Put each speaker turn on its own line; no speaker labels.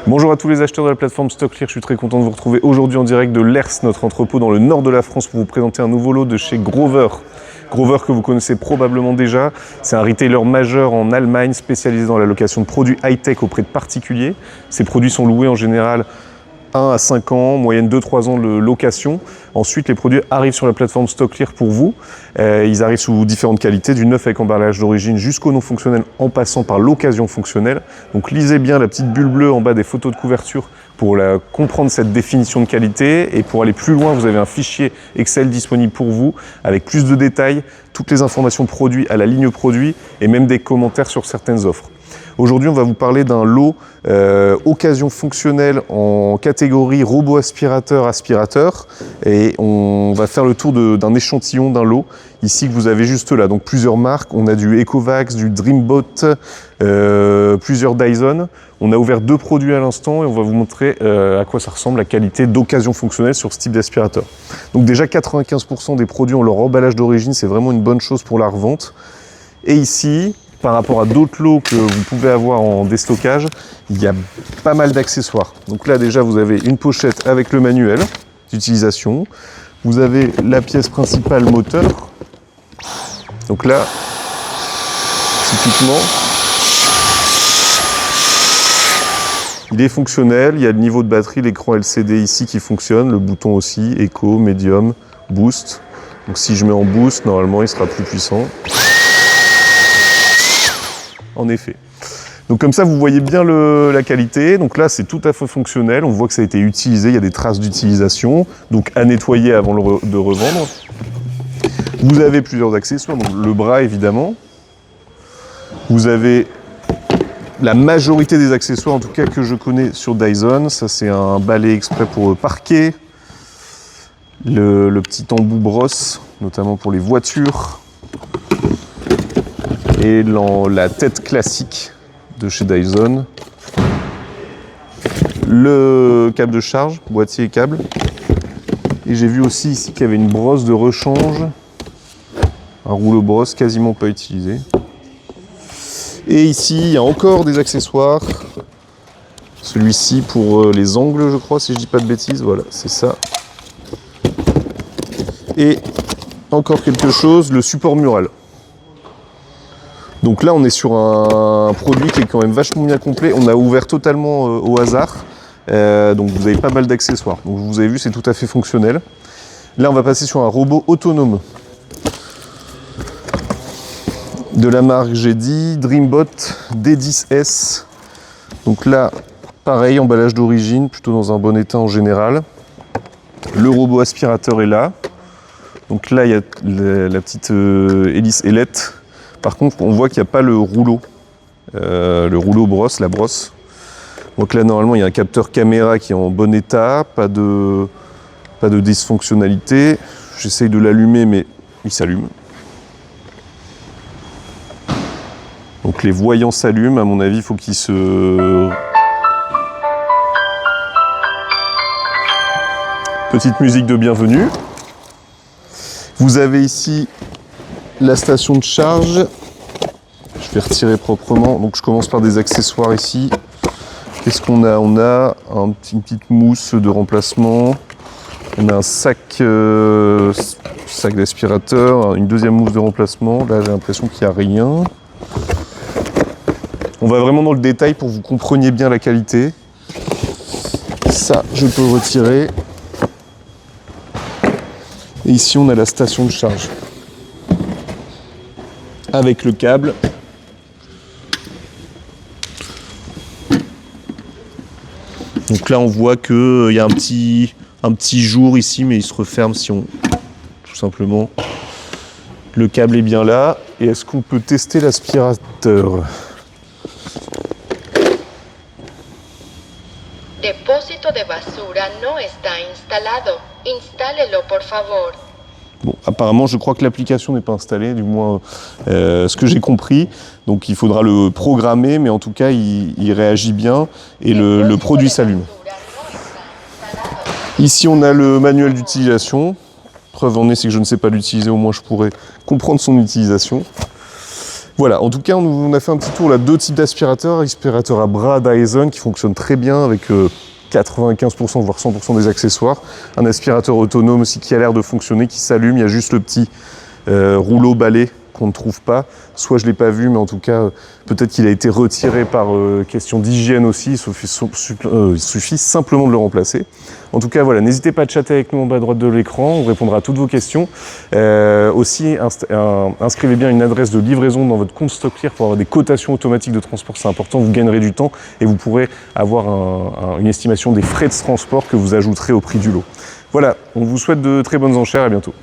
Bonjour à tous les acheteurs de la plateforme StockClear, je suis très content de vous retrouver aujourd'hui en direct de l'ERS, notre entrepôt dans le nord de la France, pour vous présenter un nouveau lot de chez Grover. Grover que vous connaissez probablement déjà, c'est un retailer majeur en Allemagne spécialisé dans la location de produits high-tech auprès de particuliers. Ces produits sont loués en général 1 à 5 ans, moyenne 2-3 ans de location. Ensuite, les produits arrivent sur la plateforme StockClear pour vous. Ils arrivent sous différentes qualités, du neuf avec emballage d'origine jusqu'au non fonctionnel en passant par l'occasion fonctionnelle. Donc lisez bien la petite bulle bleue en bas des photos de couverture pour comprendre cette définition de qualité. Et pour aller plus loin, vous avez un fichier Excel disponible pour vous avec plus de détails, toutes les informations produits à la ligne produit et même des commentaires sur certaines offres. Aujourd'hui, on va vous parler d'un lot occasion fonctionnelle en catégorie robot aspirateur et on va faire le tour d'un échantillon d'un lot ici que vous avez juste là. Donc plusieurs marques, on a du Ecovacs, du Dreambot, plusieurs Dyson. On a ouvert 2 produits à l'instant et on va vous montrer à quoi ça ressemble la qualité d'occasion fonctionnelle sur ce type d'aspirateur. Donc déjà 95% des produits ont leur emballage d'origine, c'est vraiment une bonne chose pour la revente. Et ici, par rapport à d'autres lots que vous pouvez avoir en déstockage, il y a pas mal d'accessoires. Donc là déjà vous avez une pochette avec le manuel d'utilisation. Vous avez la pièce principale moteur. Donc là, typiquement, il est fonctionnel. Il y a le niveau de batterie, l'écran LCD ici qui fonctionne, le bouton aussi, Eco, Medium, Boost. Donc si je mets en Boost, normalement il sera plus puissant. En effet. Donc comme ça, vous voyez bien la qualité. Donc là, c'est tout à fait fonctionnel. On voit que ça a été utilisé. Il y a des traces d'utilisation. Donc à nettoyer avant de revendre. Vous avez plusieurs accessoires. Donc le bras, évidemment. Vous avez la majorité des accessoires, en tout cas que je connais sur Dyson. Ça, c'est un balai exprès pour parquet. Le petit embout brosse, notamment pour les voitures. Et la tête classique de chez Dyson, le câble de charge, boîtier et câble. Et j'ai vu aussi ici qu'il y avait une brosse de rechange, un rouleau brosse quasiment pas utilisé. Et ici, il y a encore des accessoires. Celui-ci pour les angles, je crois, si je dis pas de bêtises. Voilà, c'est ça. Et encore quelque chose, le support mural. Donc là, on est sur un produit qui est quand même vachement bien complet. On a ouvert totalement au hasard. Donc vous avez pas mal d'accessoires. Donc vous avez vu, c'est tout à fait fonctionnel. Là, on va passer sur un robot autonome. De la marque, j'ai dit, Dreambot D10S. Donc là, pareil, emballage d'origine, plutôt dans un bon état en général. Le robot aspirateur est là. Donc là, il y a la petite hélice ailette. Par contre, on voit qu'il n'y a pas le rouleau brosse, la brosse. Donc là, normalement, il y a un capteur caméra qui est en bon état, pas de dysfonctionnalité. J'essaye de l'allumer, mais il s'allume. Donc les voyants s'allument, à mon avis, il faut qu'ils se... Petite musique de bienvenue. Vous avez ici la station de charge, je vais retirer proprement. Donc je commence par des accessoires ici. Qu'est-ce qu'on a? On a une petite mousse de remplacement. On a un sac d'aspirateur, une deuxième mousse de remplacement. Là j'ai l'impression qu'il n'y a rien. On va vraiment dans le détail pour que vous compreniez bien la qualité. Ça, je peux le retirer. Et ici on a la station de charge. Avec le câble. Donc là on voit qu'il y a un petit jour ici, mais il se referme si on... Tout simplement. Le câble est bien là. Et est-ce qu'on peut tester l'aspirateur?
Depósito de basura no está instalado. Instálelo, por favor.
Bon, apparemment, je crois que l'application n'est pas installée, du moins ce que j'ai compris. Donc, il faudra le programmer, mais en tout cas, il réagit bien et le produit s'allume. Ici, on a le manuel d'utilisation. Preuve en est, c'est que je ne sais pas l'utiliser, au moins je pourrais comprendre son utilisation. Voilà, en tout cas, on a fait un petit tour là, 2 types d'aspirateurs. Aspirateur à bras Dyson qui fonctionne très bien avec 95% voire 100% des accessoires. Un aspirateur autonome aussi qui a l'air de fonctionner, qui s'allume. Il y a juste le petit rouleau balai qu'on ne trouve pas. Soit je ne l'ai pas vu, mais en tout cas, peut-être qu'il a été retiré par question d'hygiène aussi. Il suffit simplement de le remplacer. En tout cas, voilà, n'hésitez pas à chatter avec nous en bas à droite de l'écran. On répondra à toutes vos questions. Aussi, inscrivez bien une adresse de livraison dans votre compte StockClear pour avoir des cotations automatiques de transport. C'est important, vous gagnerez du temps et vous pourrez avoir une estimation des frais de transport que vous ajouterez au prix du lot. Voilà, on vous souhaite de très bonnes enchères. À bientôt.